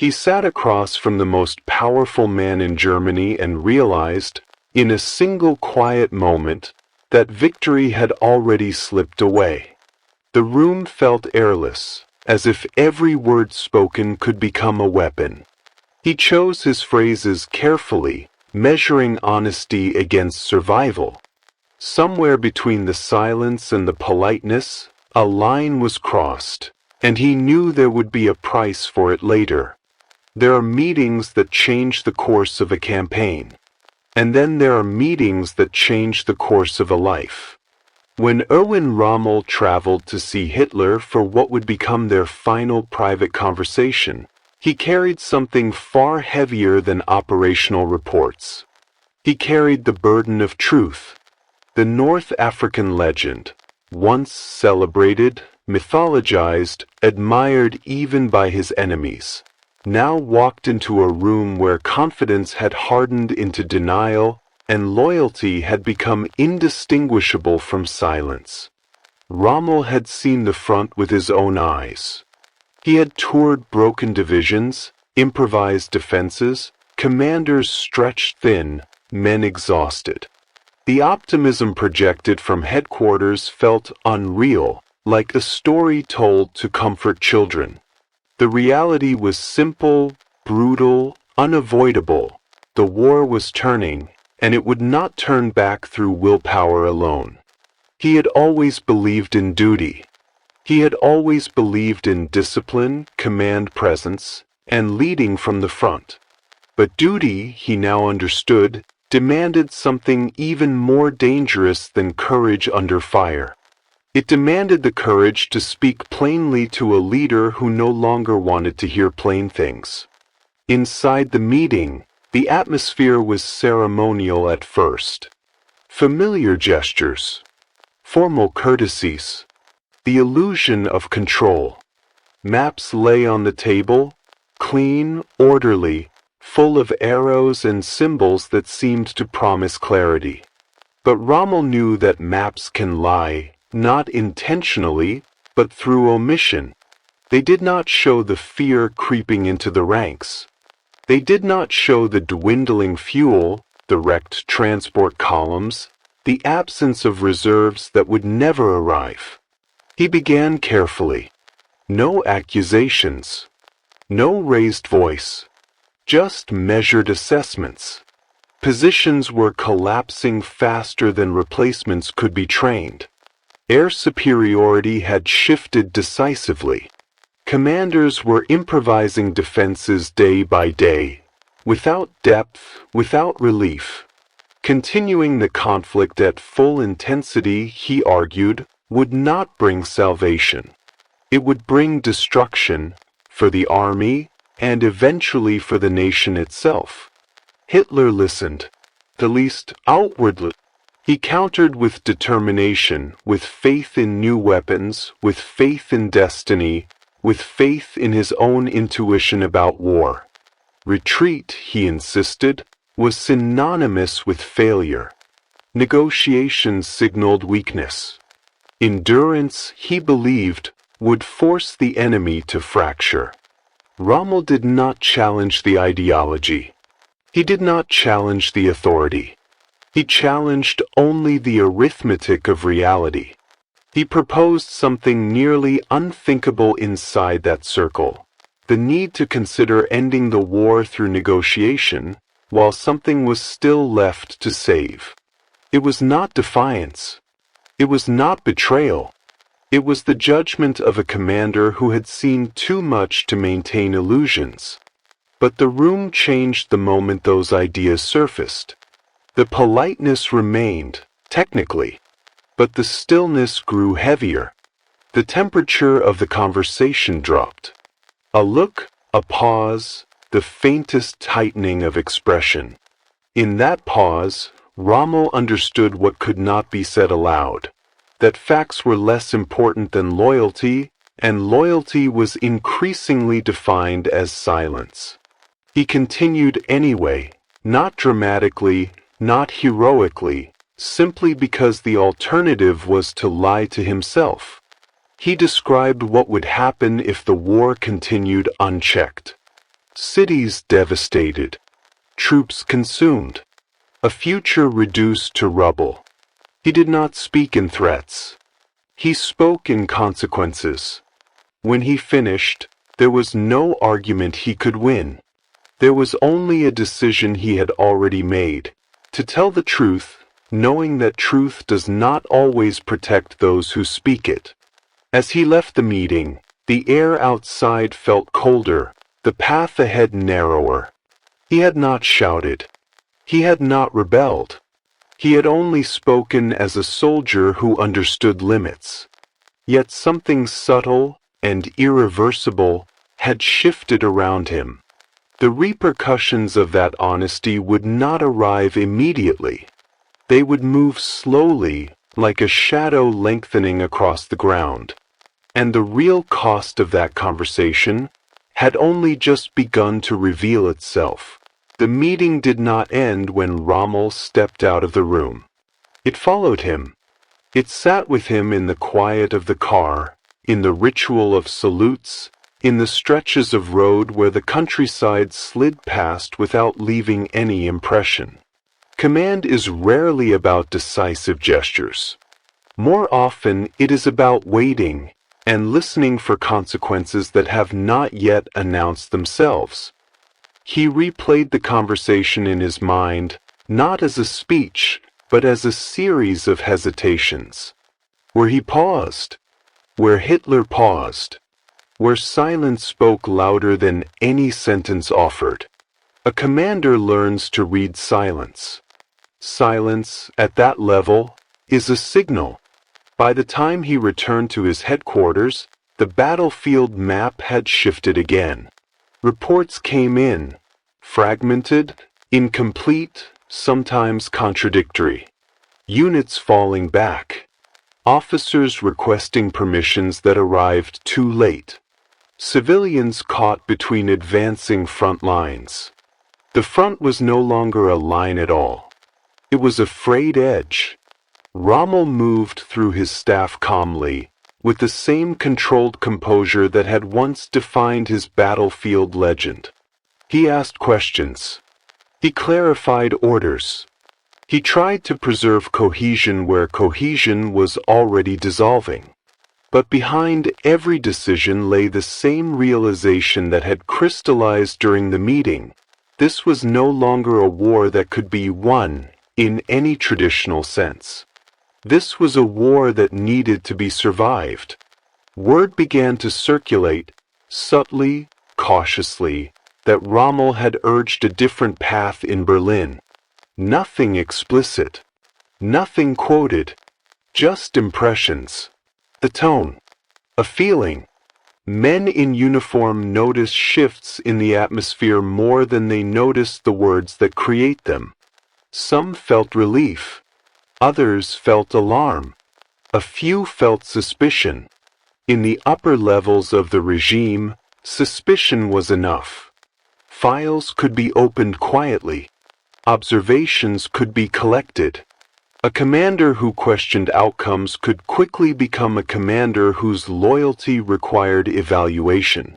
He sat across from the most powerful man in Germany and realized, in a single quiet moment, that victory had already slipped away. The room felt airless, as if every word spoken could become a weapon. He chose his phrases carefully, measuring honesty against survival. Somewhere between the silence and the politeness, a line was crossed, and he knew there would be a price for it later. There are meetings that change the course of a campaign, and then there are meetings that change the course of a life. When Erwin Rommel traveled to see Hitler for what would become their final private conversation, he carried something far heavier than operational reports. He carried the burden of truth. The North African legend, once celebrated, mythologized, admired even by his enemies, now walked into a room where confidence had hardened into denial and loyalty had become indistinguishable from silence. Rommel had seen the front with his own eyes. He had toured broken divisions, improvised defenses, commanders stretched thin, men exhausted. The optimism projected from headquarters felt unreal, like a story told to comfort children. The reality was simple, brutal, unavoidable. The war was turning, and it would not turn back through willpower alone. He had always believed in duty. He had always believed in discipline, command presence, and leading from the front. But duty, he now understood, demanded something even more dangerous than courage under fire. It demanded the courage to speak plainly to a leader who no longer wanted to hear plain things. Inside the meeting, the atmosphere was ceremonial at first. Familiar gestures, formal courtesies, the illusion of control. Maps lay on the table, clean, orderly, full of arrows and symbols that seemed to promise clarity. But Rommel knew that maps can lie, not intentionally, but through omission. They did not show the fear creeping into the ranks. They did not show the dwindling fuel, the wrecked transport columns, the absence of reserves that would never arrive. He began carefully. No accusations. No raised voice. Just measured assessments. Positions were collapsing faster than replacements could be trained. Air superiority had shifted decisively. Commanders were improvising defenses day by day, without depth, without relief. Continuing the conflict at full intensity, he argued, would not bring salvation. It would bring destruction for the army and eventually for the nation itself. Hitler listened, at least outwardly. He countered with determination, with faith in new weapons, with faith in destiny, with faith in his own intuition about war. Retreat, he insisted, was synonymous with failure. Negotiation signaled weakness. Endurance, he believed, would force the enemy to fracture. Rommel did not challenge the ideology. He did not challenge the authority. He challenged only the arithmetic of reality. He proposed something nearly unthinkable inside that circle, the need to consider ending the war through negotiation while something was still left to save. It was not defiance. It was not betrayal. It was the judgment of a commander who had seen too much to maintain illusions. But the room changed the moment those ideas surfaced. The politeness remained, technically, but the stillness grew heavier. The temperature of the conversation dropped. A look, a pause, the faintest tightening of expression. In that pause, Rommel understood what could not be said aloud, that facts were less important than loyalty, and loyalty was increasingly defined as silence. He continued anyway, not dramatically, not heroically, simply because the alternative was to lie to himself. He described what would happen if the war continued unchecked. cities devastated, troops consumed, a future reduced to rubble. He did not speak in threats. He spoke in consequences. When he finished, there was no argument he could win. There was only a decision he had already made, to tell the truth, knowing that truth does not always protect those who speak it. As he left the meeting, the air outside felt colder, the path ahead narrower. He had not shouted. He had not rebelled. He had only spoken as a soldier who understood limits. Yet something subtle and irreversible had shifted around him. The repercussions of that honesty would not arrive immediately. They would move slowly, like a shadow lengthening across the ground. And the real cost of that conversation had only just begun to reveal itself. The meeting did not end when Rommel stepped out of the room. It followed him. It sat with him in the quiet of the car, in the ritual of salutes, in the stretches of road where the countryside slid past without leaving any impression. Command is rarely about decisive gestures. More often it is about waiting and listening for consequences that have not yet announced themselves. He replayed the conversation in his mind, not as a speech, but as a series of hesitations. Where he paused, where Hitler paused, where silence spoke louder than any sentence offered. A commander learns to read silence. Silence, at that level, is a signal. By the time he returned to his headquarters, the battlefield map had shifted again. Reports came in, fragmented, incomplete, sometimes contradictory. Units falling back. Officers requesting permissions that arrived too late. Civilians caught between advancing front lines. The front was no longer a line at all. It was a frayed edge. Rommel moved through his staff calmly, with the same controlled composure that had once defined his battlefield legend. He asked questions. He clarified orders. He tried to preserve cohesion where cohesion was already dissolving. But behind every decision lay the same realization that had crystallized during the meeting. This was no longer a war that could be won in any traditional sense. This was a war that needed to be survived. Word began to circulate, subtly, cautiously, that Rommel had urged a different path in Berlin. Nothing explicit, nothing quoted, just impressions. The tone, a feeling. Men in uniform notice shifts in the atmosphere more than they notice the words that create them. Some felt relief. Others felt alarm. A few felt suspicion. In the upper levels of the regime, suspicion was enough. Files could be opened quietly. Observations could be collected. A commander who questioned outcomes could quickly become a commander whose loyalty required evaluation.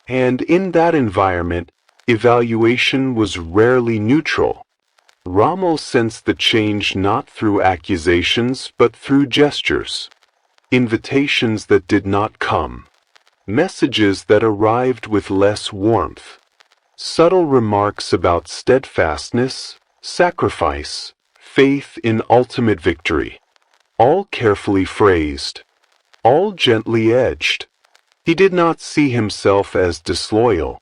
And in that environment, evaluation was rarely neutral. Rommel sensed the change not through accusations but through gestures. Invitations that did not come. Messages that arrived with less warmth. Subtle remarks about steadfastness, sacrifice, faith in ultimate victory. All carefully phrased. All gently edged. He did not see himself as disloyal.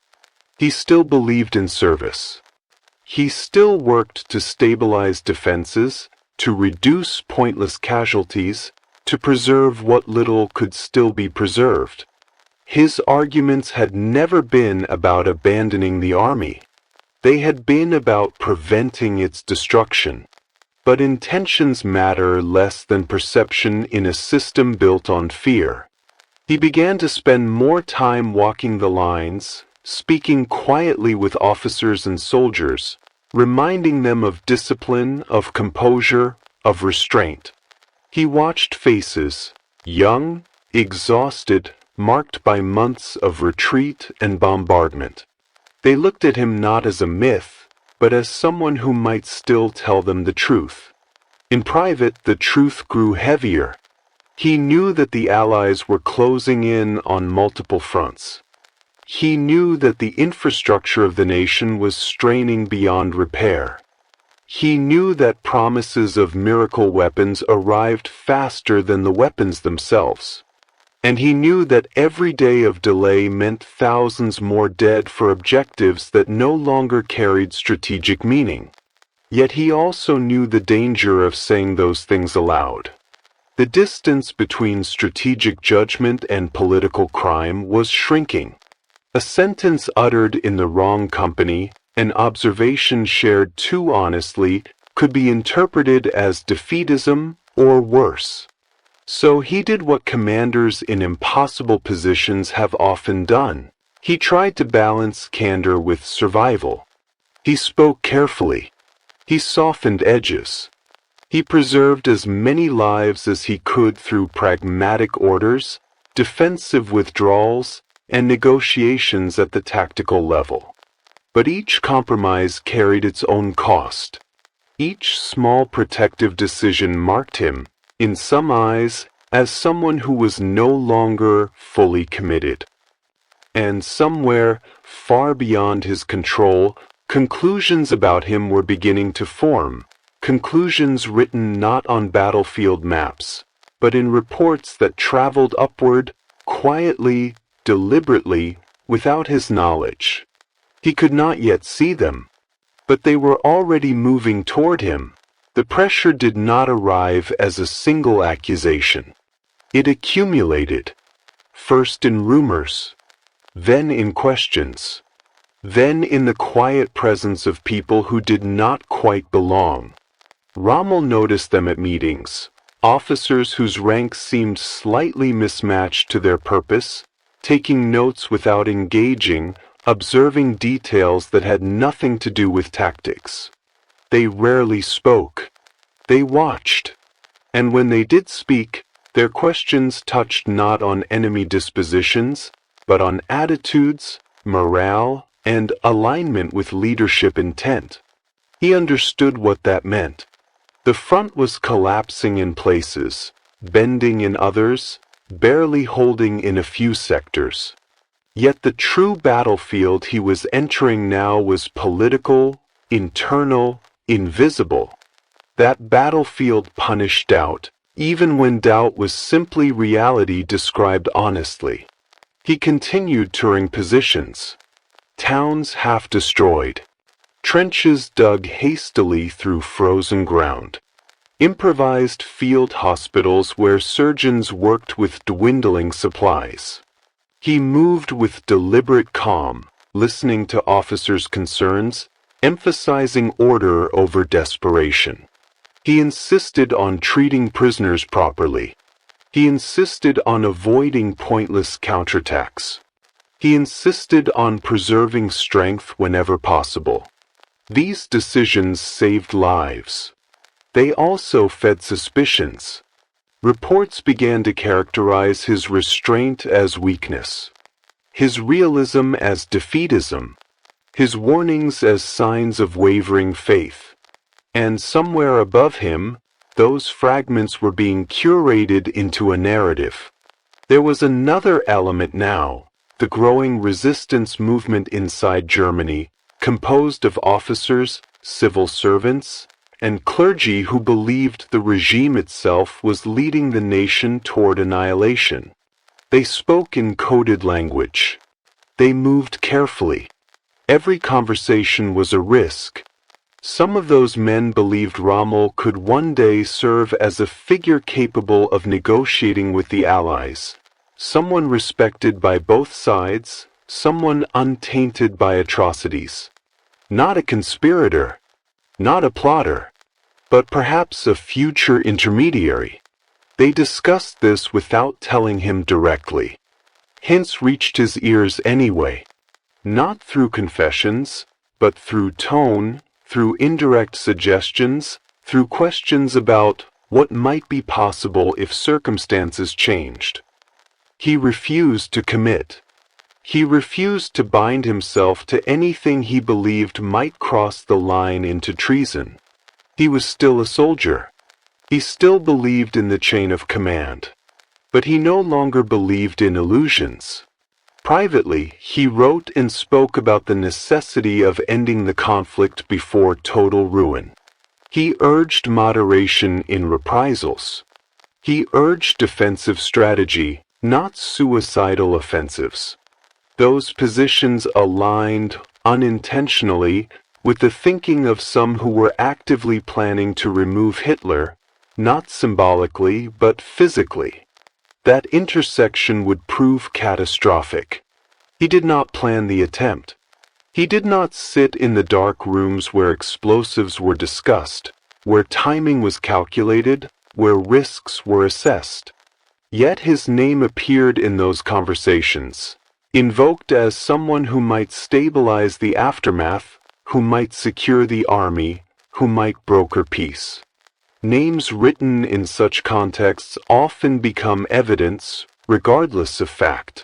He still believed in service. He still worked to stabilize defenses, to reduce pointless casualties, to preserve what little could still be preserved. His arguments had never been about abandoning the army. They had been about preventing its destruction. But intentions matter less than perception in a system built on fear. He began to spend more time walking the lines, speaking quietly with officers and soldiers, reminding them of discipline, of composure, of restraint. He watched faces, young, exhausted, marked by months of retreat and bombardment. They looked at him not as a myth, but as someone who might still tell them the truth. In private, the truth grew heavier. He knew that the Allies were closing in on multiple fronts. He knew that the infrastructure of the nation was straining beyond repair. He knew that promises of miracle weapons arrived faster than the weapons themselves. And he knew that every day of delay meant thousands more dead for objectives that no longer carried strategic meaning. Yet he also knew the danger of saying those things aloud. The distance between strategic judgment and political crime was shrinking. A sentence uttered in the wrong company, an observation shared too honestly, could be interpreted as defeatism or worse. So he did what commanders in impossible positions have often done. He tried to balance candor with survival. He spoke carefully. He softened edges. He preserved as many lives as he could through pragmatic orders, defensive withdrawals, and negotiations at the tactical level. But each compromise carried its own cost. Each small protective decision marked him, in some eyes, as someone who was no longer fully committed. And somewhere, far beyond his control, conclusions about him were beginning to form. Conclusions written not on battlefield maps, but in reports that traveled upward, quietly, deliberately, without his knowledge. He could not yet see them, but they were already moving toward him. The pressure did not arrive as a single accusation. It accumulated, first in rumors, then in questions, then in the quiet presence of people who did not quite belong. Rommel noticed them at meetings, officers whose ranks seemed slightly mismatched to their purpose, taking notes without engaging, observing details that had nothing to do with tactics. They rarely spoke. They watched. And when they did speak, their questions touched not on enemy dispositions, but on attitudes, morale, and alignment with leadership intent. He understood what that meant. The front was collapsing in places, bending in others, barely holding in a few sectors. Yet the true battlefield he was entering now was political, internal, invisible. That battlefield punished doubt, even when doubt was simply reality described honestly. He continued touring positions. Towns half destroyed. Trenches dug hastily through frozen ground. Improvised field hospitals where surgeons worked with dwindling supplies. He moved with deliberate calm, listening to officers' concerns, emphasizing order over desperation. He insisted on treating prisoners properly. He insisted on avoiding pointless counterattacks. He insisted on preserving strength whenever possible. These decisions saved lives. They also fed suspicions. Reports began to characterize his restraint as weakness, his realism as defeatism, his warnings as signs of wavering faith. And somewhere above him, those fragments were being curated into a narrative. There was another element now, the growing resistance movement inside Germany, composed of officers, civil servants, and clergy who believed the regime itself was leading the nation toward annihilation. They spoke in coded language. They moved carefully. Every conversation was a risk. Some of those men believed Rommel could one day serve as a figure capable of negotiating with the Allies, someone respected by both sides, someone untainted by atrocities. Not a conspirator, not a plotter, but perhaps a future intermediary. They discussed this without telling him directly. Hints reached his ears anyway, not through confessions, but through tone, through indirect suggestions, through questions about what might be possible if circumstances changed. He refused to commit. He refused to bind himself to anything he believed might cross the line into treason. He was still a soldier. He still believed in the chain of command. But he no longer believed in illusions. Privately, he wrote and spoke about the necessity of ending the conflict before total ruin. He urged moderation in reprisals. He urged defensive strategy, not suicidal offensives. Those positions aligned, unintentionally, with the thinking of some who were actively planning to remove Hitler, not symbolically but physically. That intersection would prove catastrophic. He did not plan the attempt. He did not sit in the dark rooms where explosives were discussed, where timing was calculated, where risks were assessed. Yet his name appeared in those conversations, invoked as someone who might stabilize the aftermath, who might secure the army, who might broker peace. Names written in such contexts often become evidence, regardless of fact.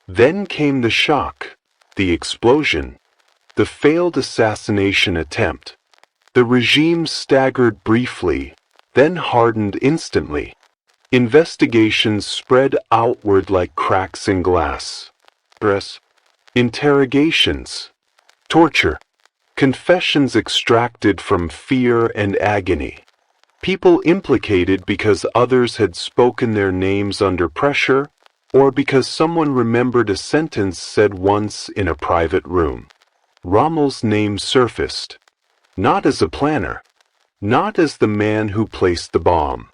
Then came the shock, the explosion, the failed assassination attempt. The regime staggered briefly, then hardened instantly. Investigations spread outward like cracks in glass. Interrogations, torture, confessions extracted from fear and agony. People implicated because others had spoken their names under pressure, or because someone remembered a sentence said once in a private room. Rommel's name surfaced, not as a planner, not as the man who placed the bomb,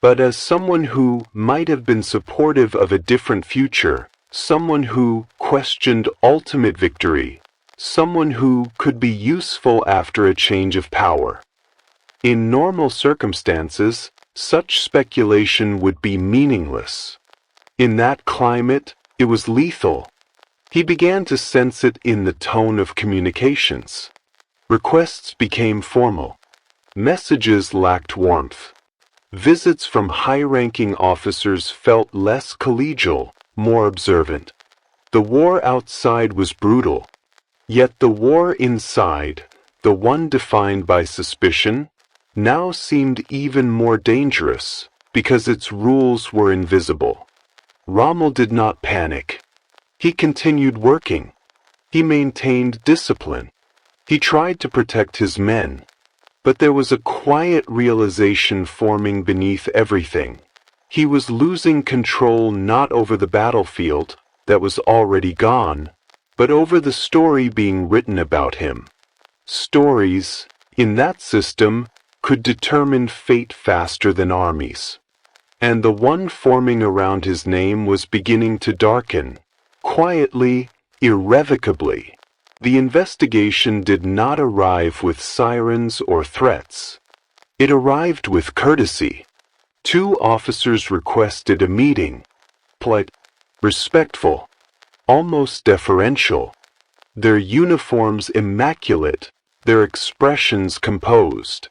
but as someone who might have been supportive of a different future, someone who questioned ultimate victory, someone who could be useful after a change of power. In normal circumstances, such speculation would be meaningless. In that climate, it was lethal. He began to sense it in the tone of communications. Requests became formal. Messages lacked warmth. Visits from high-ranking officers felt less collegial, more observant. The war outside was brutal. Yet the war inside, the one defined by suspicion, now seemed even more dangerous because its rules were invisible. Rommel did not panic. He continued working. He maintained discipline. He tried to protect his men. But there was a quiet realization forming beneath everything. He was losing control not over the battlefield that was already gone, but over the story being written about him. Stories, in that system, could determine fate faster than armies. And the one forming around his name was beginning to darken, quietly, irrevocably. The investigation did not arrive with sirens or threats. It arrived with courtesy. 2 officers requested a meeting. Polite, respectful, almost deferential. Their uniforms immaculate, their expressions composed.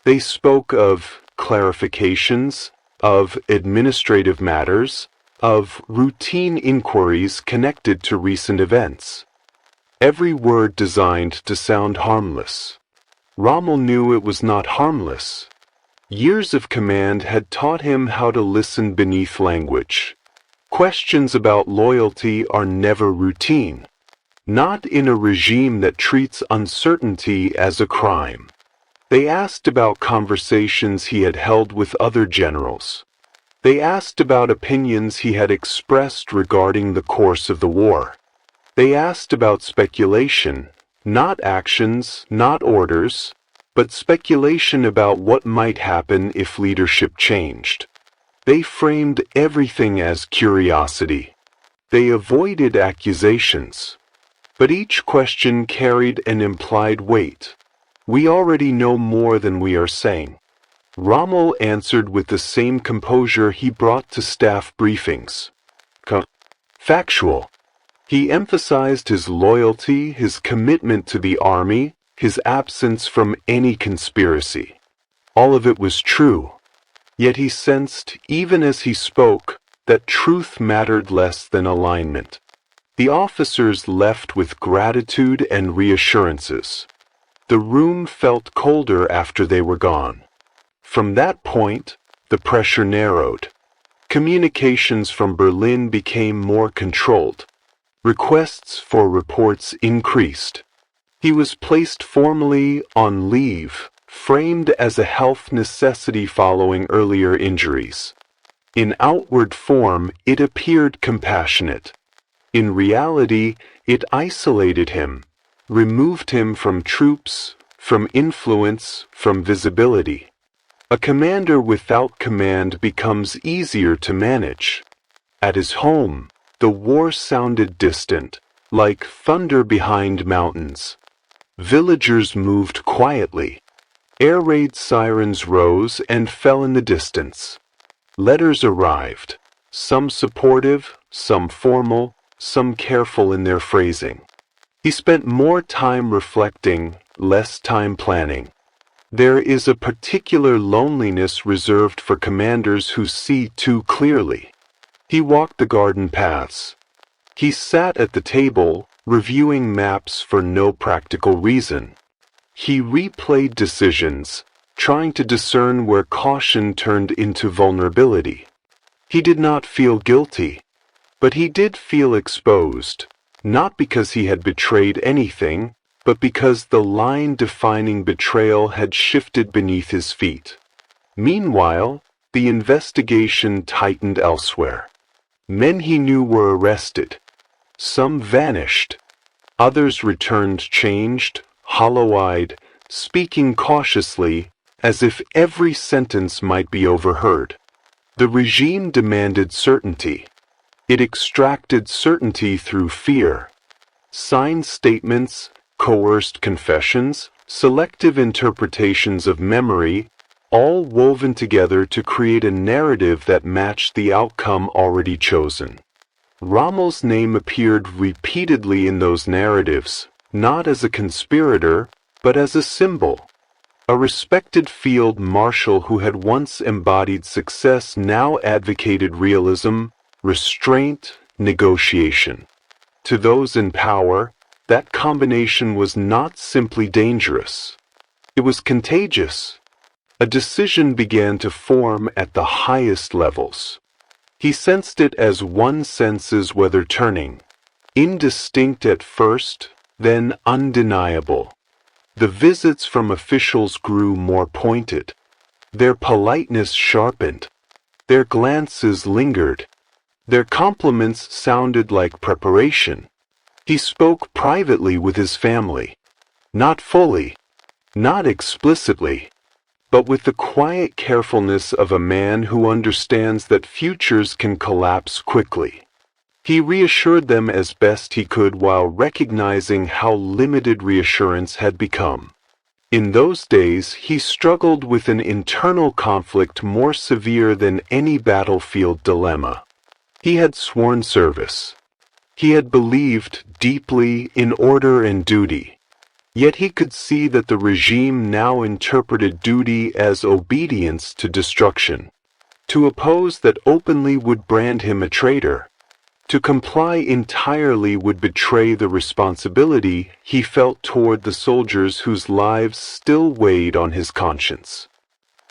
They spoke of clarifications, of administrative matters, of routine inquiries connected to recent events. Every word designed to sound harmless. Rommel knew it was not harmless. Years of command had taught him how to listen beneath language. Questions about loyalty are never routine, not in a regime that treats uncertainty as a crime. They asked about conversations he had held with other generals. They asked about opinions he had expressed regarding the course of the war. They asked about speculation, not actions, not orders, but speculation about what might happen if leadership changed. They framed everything as curiosity. They avoided accusations. But each question carried an implied weight. We already know more than we are saying. Rommel answered with the same composure he brought to staff briefings. Factual. He emphasized his loyalty, his commitment to the army, his absence from any conspiracy. All of it was true. Yet he sensed, even as he spoke, that truth mattered less than alignment. The officers left with gratitude and reassurances. The room felt colder after they were gone. From that point, the pressure narrowed. Communications from Berlin became more controlled. Requests for reports increased. He was placed formally on leave, framed as a health necessity following earlier injuries. In outward form, it appeared compassionate. In reality, it isolated him, removed him from troops, from influence, from visibility. A commander without command becomes easier to manage. At his home, the war sounded distant, like thunder behind mountains. Villagers moved quietly. Air raid sirens rose and fell in the distance. Letters arrived, some supportive, some formal, some careful in their phrasing. He spent more time reflecting, less time planning. There is a particular loneliness reserved for commanders who see too clearly. He walked the garden paths. He sat at the table, reviewing maps for no practical reason. He replayed decisions, trying to discern where caution turned into vulnerability. He did not feel guilty, but he did feel exposed, not because he had betrayed anything, but because the line defining betrayal had shifted beneath his feet. Meanwhile, the investigation tightened elsewhere. Men he knew were arrested. Some vanished. Others returned changed, hollow-eyed, speaking cautiously, as if every sentence might be overheard. The regime demanded certainty. It extracted certainty through fear. Signed statements, coerced confessions, selective interpretations of memory, all woven together to create a narrative that matched the outcome already chosen. Rommel's name appeared repeatedly in those narratives, not as a conspirator, but as a symbol. A respected field marshal who had once embodied success now advocated realism, restraint, negotiation. To those in power, that combination was not simply dangerous. It was contagious. A decision began to form at the highest levels. He sensed it as one senses weather turning, indistinct at first, then undeniable. The visits from officials grew more pointed. Their politeness sharpened. Their glances lingered. Their compliments sounded like preparation. He spoke privately with his family. Not fully, not explicitly, but with the quiet carefulness of a man who understands that futures can collapse quickly. He reassured them as best he could while recognizing how limited reassurance had become. In those days, he struggled with an internal conflict more severe than any battlefield dilemma. He had sworn service. He had believed deeply in order and duty. Yet he could see that the regime now interpreted duty as obedience to destruction. To oppose that openly would brand him a traitor. To comply entirely would betray the responsibility he felt toward the soldiers whose lives still weighed on his conscience.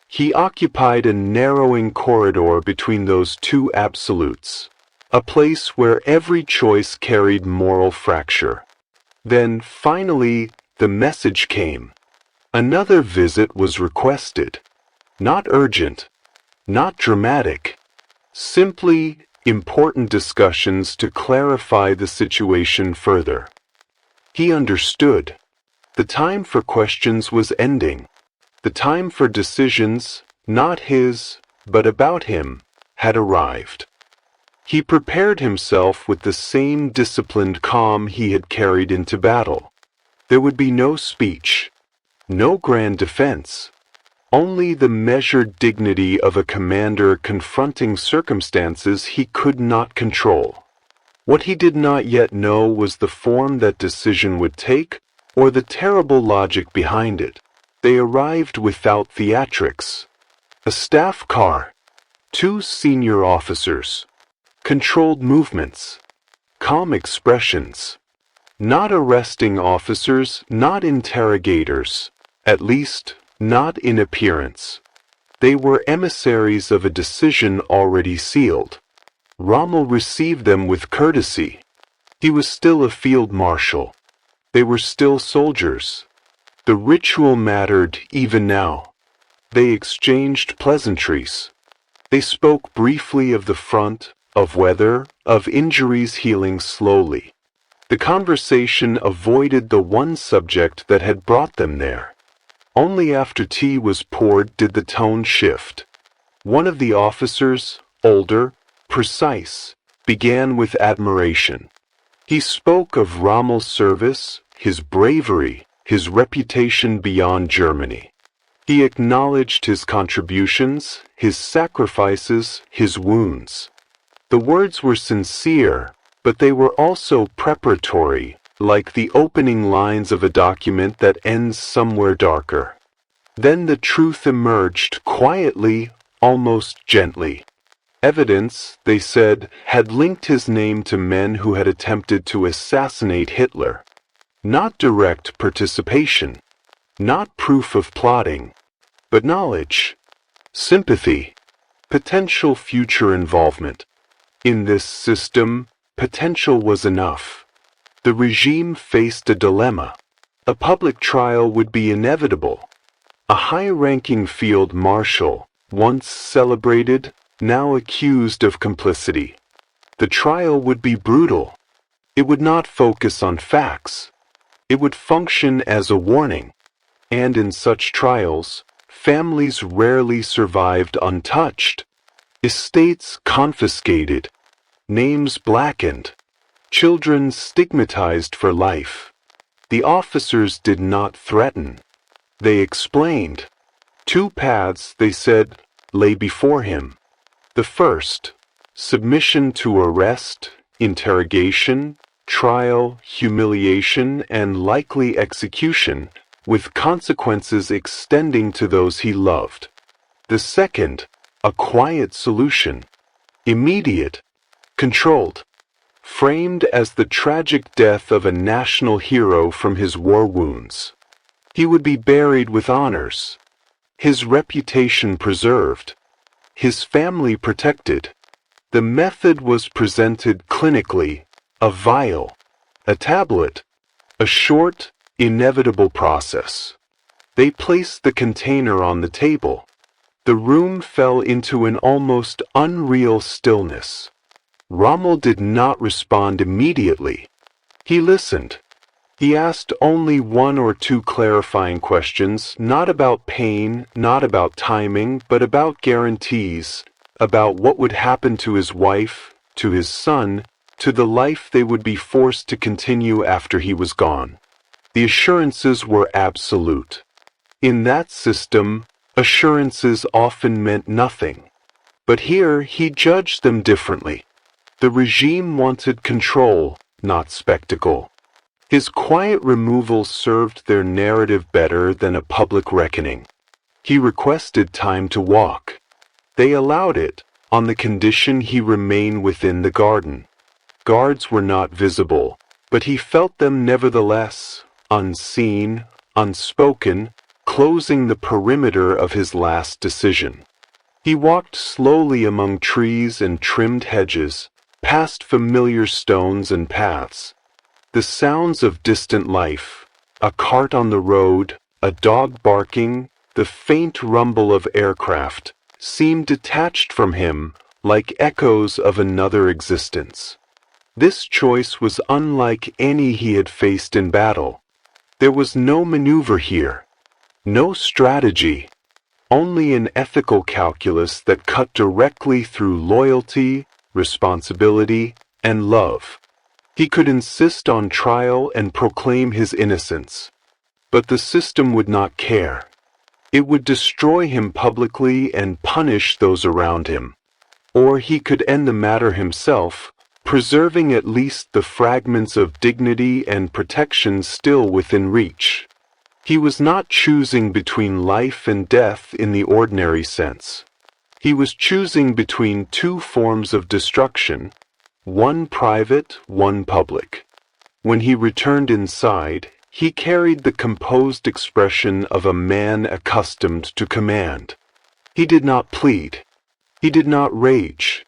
He occupied a narrowing corridor between those two absolutes, a place where every choice carried moral fracture. Then, finally, the message came. Another visit was requested. Not urgent, not dramatic, simply important discussions to clarify the situation further. He understood. The time for questions was ending. The time for decisions, not his, but about him, had arrived. He prepared himself with the same disciplined calm he had carried into battle. There would be no speech, no grand defense, only the measured dignity of a commander confronting circumstances he could not control. What he did not yet know was the form that decision would take, or the terrible logic behind it. They arrived without theatrics. A staff car, 2 senior officers, controlled movements. calm expressions. Not arresting officers, not interrogators, at least, not in appearance. They were emissaries of a decision already sealed. Rommel received them with courtesy. He was still a field marshal. They were still soldiers. The ritual mattered even now. They exchanged pleasantries. They spoke briefly of the front, of weather, of injuries healing slowly. The conversation avoided the one subject that had brought them there. Only after tea was poured did the tone shift. One of the officers, older, precise, began with admiration. He spoke of Rommel's service, his bravery, his reputation beyond Germany. He acknowledged his contributions, his sacrifices, his wounds. The words were sincere, but they were also preparatory, like the opening lines of a document that ends somewhere darker. Then the truth emerged quietly, almost gently. Evidence, they said, had linked his name to men who had attempted to assassinate Hitler. Not direct participation, not proof of plotting, but knowledge, sympathy, potential future involvement. In this system, potential was enough. The regime faced a dilemma. A public trial would be inevitable. A high-ranking field marshal, once celebrated, now accused of complicity. The trial would be brutal. It would not focus on facts. It would function as a warning. And in such trials, families rarely survived untouched. Estates confiscated, names blackened, children stigmatized for life. The officers did not threaten. They explained. Two paths, they said, lay before him. The first, submission to arrest, interrogation, trial, humiliation, and likely execution, with consequences extending to those he loved. The second, a quiet solution, immediate, controlled, framed as the tragic death of a national hero from his war wounds. He would be buried with honors, his reputation preserved, his family protected. The method was presented clinically, a vial, a tablet, a short, inevitable process. They placed the container on the table. The room fell into an almost unreal stillness. Rommel did not respond immediately. He listened. He asked only one or two clarifying questions, not about pain, not about timing, but about guarantees, about what would happen to his wife, to his son, to the life they would be forced to continue after he was gone. The assurances were absolute. In that system, assurances often meant nothing. But here he judged them differently. The regime wanted control, not spectacle. His quiet removal served their narrative better than a public reckoning. He requested time to walk. They allowed it, on the condition he remain within the garden. Guards were not visible, but he felt them nevertheless, unseen, unspoken, closing the perimeter of his last decision. He walked slowly among trees and trimmed hedges, past familiar stones and paths. The sounds of distant life, a cart on the road, a dog barking, the faint rumble of aircraft, seemed detached from him like echoes of another existence. This choice was unlike any he had faced in battle. There was no maneuver here, no strategy, only an ethical calculus that cut directly through loyalty, responsibility, and love. He could insist on trial and proclaim his innocence, but the system would not care. It would destroy him publicly and punish those around him. Or he could end the matter himself, preserving at least the fragments of dignity and protection still within reach. He was not choosing between life and death in the ordinary sense. He was choosing between two forms of destruction, one private, one public. When he returned inside, he carried the composed expression of a man accustomed to command. He did not plead. He did not rage.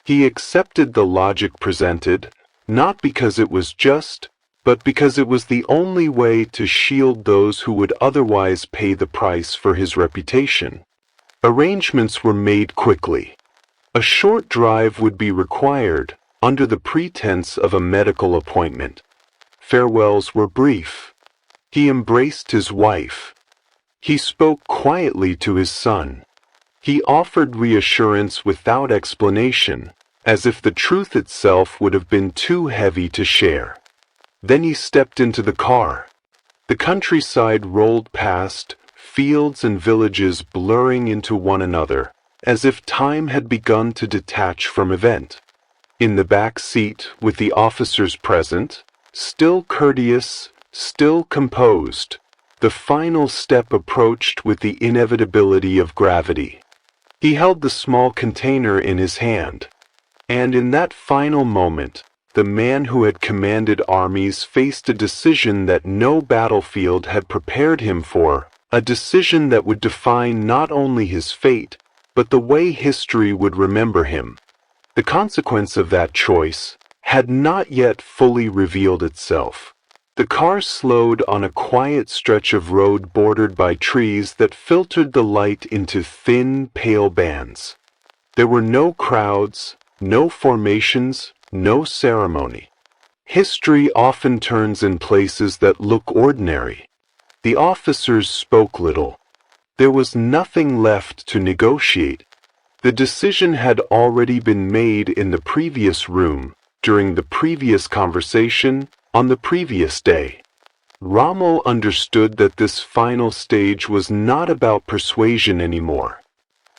He accepted the logic presented, not because it was just, but because it was the only way to shield those who would otherwise pay the price for his reputation. Arrangements were made quickly. A short drive would be required under the pretense of a medical appointment. Farewells were brief. He embraced his wife. He spoke quietly to his son. He offered reassurance without explanation, as if the truth itself would have been too heavy to share. Then he stepped into the car. The countryside rolled past, fields and villages blurring into one another, as if time had begun to detach from event. In the back seat, with the officers present, still courteous, still composed, the final step approached with the inevitability of gravity. He held the small container in his hand, and in that final moment, the man who had commanded armies faced a decision that no battlefield had prepared him for, a decision that would define not only his fate, but the way history would remember him. The consequence of that choice had not yet fully revealed itself. The car slowed on a quiet stretch of road bordered by trees that filtered the light into thin, pale bands. There were no crowds, no formations, no ceremony. History often turns in places that look ordinary. The officers spoke little. There was nothing left to negotiate. The decision had already been made in the previous room, during the previous conversation, on the previous day. Rommel understood that this final stage was not about persuasion anymore.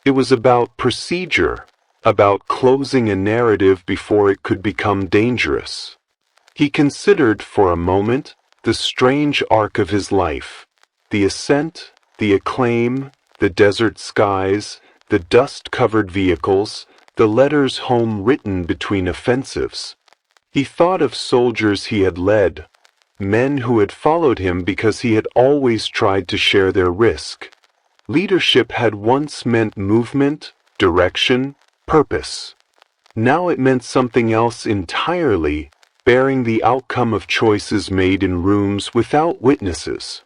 It was about procedure, about closing a narrative before it could become dangerous. He considered for a moment the strange arc of his life, the ascent, the acclaim, the desert skies, the dust-covered vehicles, the letters home written between offensives. He thought of soldiers he had led, men who had followed him because he had always tried to share their risk. Leadership had once meant movement, direction, purpose. Now it meant something else entirely, bearing the outcome of choices made in rooms without witnesses.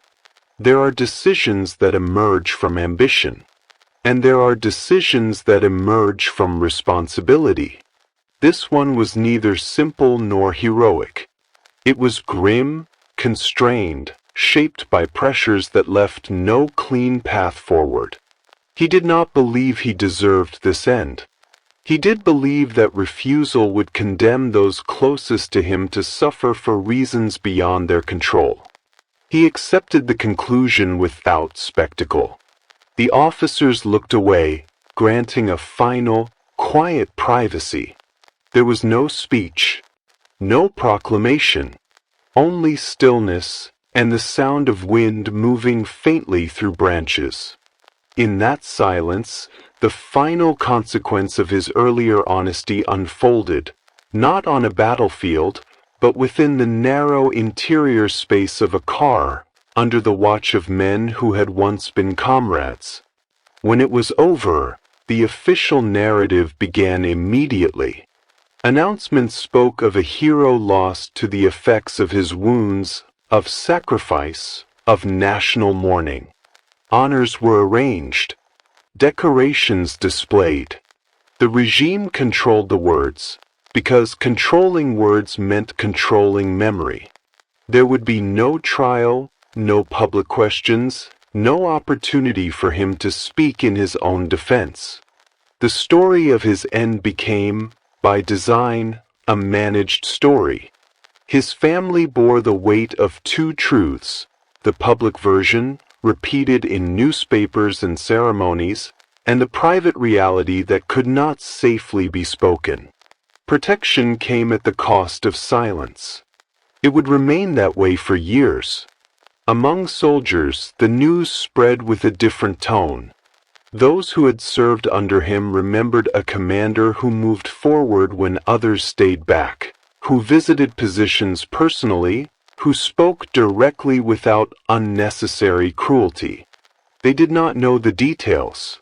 There are decisions that emerge from ambition, and there are decisions that emerge from responsibility. This one was neither simple nor heroic. It was grim, constrained, shaped by pressures that left no clean path forward. He did not believe he deserved this end. He did believe that refusal would condemn those closest to him to suffer for reasons beyond their control. He accepted the conclusion without spectacle. The officers looked away, granting a final, quiet privacy. There was no speech, no proclamation, only stillness and the sound of wind moving faintly through branches. In that silence, the final consequence of his earlier honesty unfolded, not on a battlefield, but within the narrow interior space of a car, under the watch of men who had once been comrades. When it was over, the official narrative began immediately. Announcements spoke of a hero lost to the effects of his wounds, of sacrifice, of national mourning. Honors were arranged, decorations displayed. The regime controlled the words, because controlling words meant controlling memory. There would be no trial, no public questions, no opportunity for him to speak in his own defense. The story of his end became, by design, a managed story. His family bore the weight of two truths, the public version, repeated in newspapers and ceremonies, and the private reality that could not safely be spoken. Protection came at the cost of silence. It would remain that way for years. Among soldiers, the news spread with a different tone. Those who had served under him remembered a commander who moved forward when others stayed back, who visited positions personally, who spoke directly without unnecessary cruelty. They did not know the details.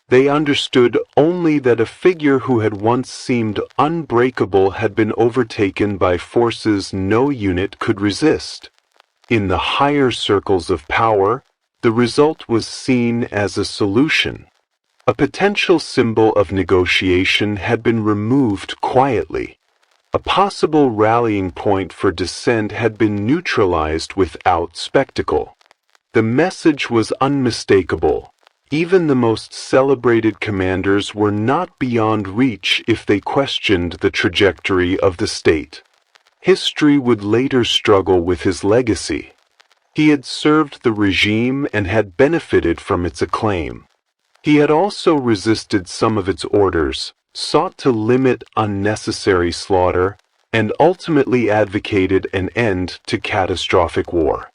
They understood only that a figure who had once seemed unbreakable had been overtaken by forces no unit could resist. In the higher circles of power, the result was seen as a solution. A potential symbol of negotiation had been removed quietly. A possible rallying point for dissent had been neutralized without spectacle. The message was unmistakable. Even the most celebrated commanders were not beyond reach if they questioned the trajectory of the state. History would later struggle with his legacy. He had served the regime and had benefited from its acclaim. He had also resisted some of its orders, sought to limit unnecessary slaughter, and ultimately advocated an end to catastrophic war.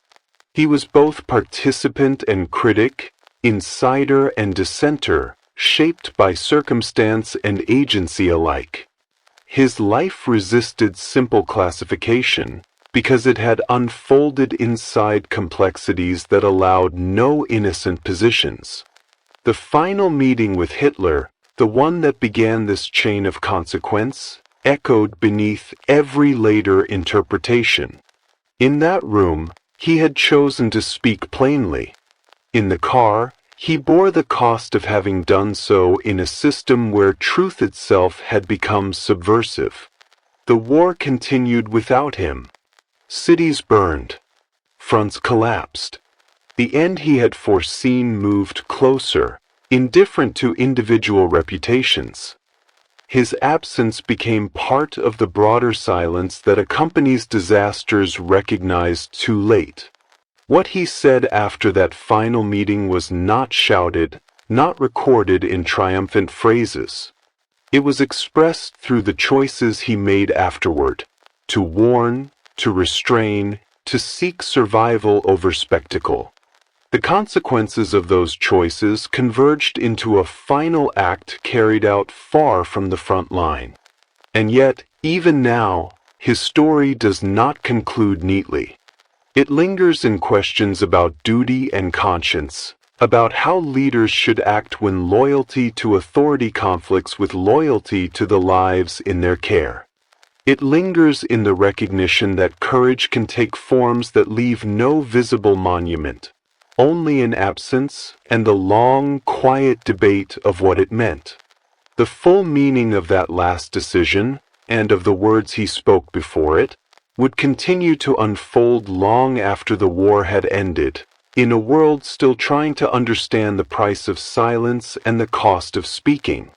He was both participant and critic, insider and dissenter, shaped by circumstance and agency alike. His life resisted simple classification because it had unfolded inside complexities that allowed no innocent positions. The final meeting with Hitler, the one that began this chain of consequence, echoed beneath every later interpretation. In that room, he had chosen to speak plainly. In the car, he bore the cost of having done so in a system where truth itself had become subversive. The war continued without him. Cities burned. Fronts collapsed. The end he had foreseen moved closer, indifferent to individual reputations. His absence became part of the broader silence that accompanies disasters recognized too late. What he said after that final meeting was not shouted, not recorded in triumphant phrases. It was expressed through the choices he made afterward, to warn, to restrain, to seek survival over spectacle. The consequences of those choices converged into a final act carried out far from the front line. And yet, even now, his story does not conclude neatly. It lingers in questions about duty and conscience, about how leaders should act when loyalty to authority conflicts with loyalty to the lives in their care. It lingers in the recognition that courage can take forms that leave no visible monument, only an absence and the long, quiet debate of what it meant. The full meaning of that last decision, and of the words he spoke before it, would continue to unfold long after the war had ended, in a world still trying to understand the price of silence and the cost of speaking.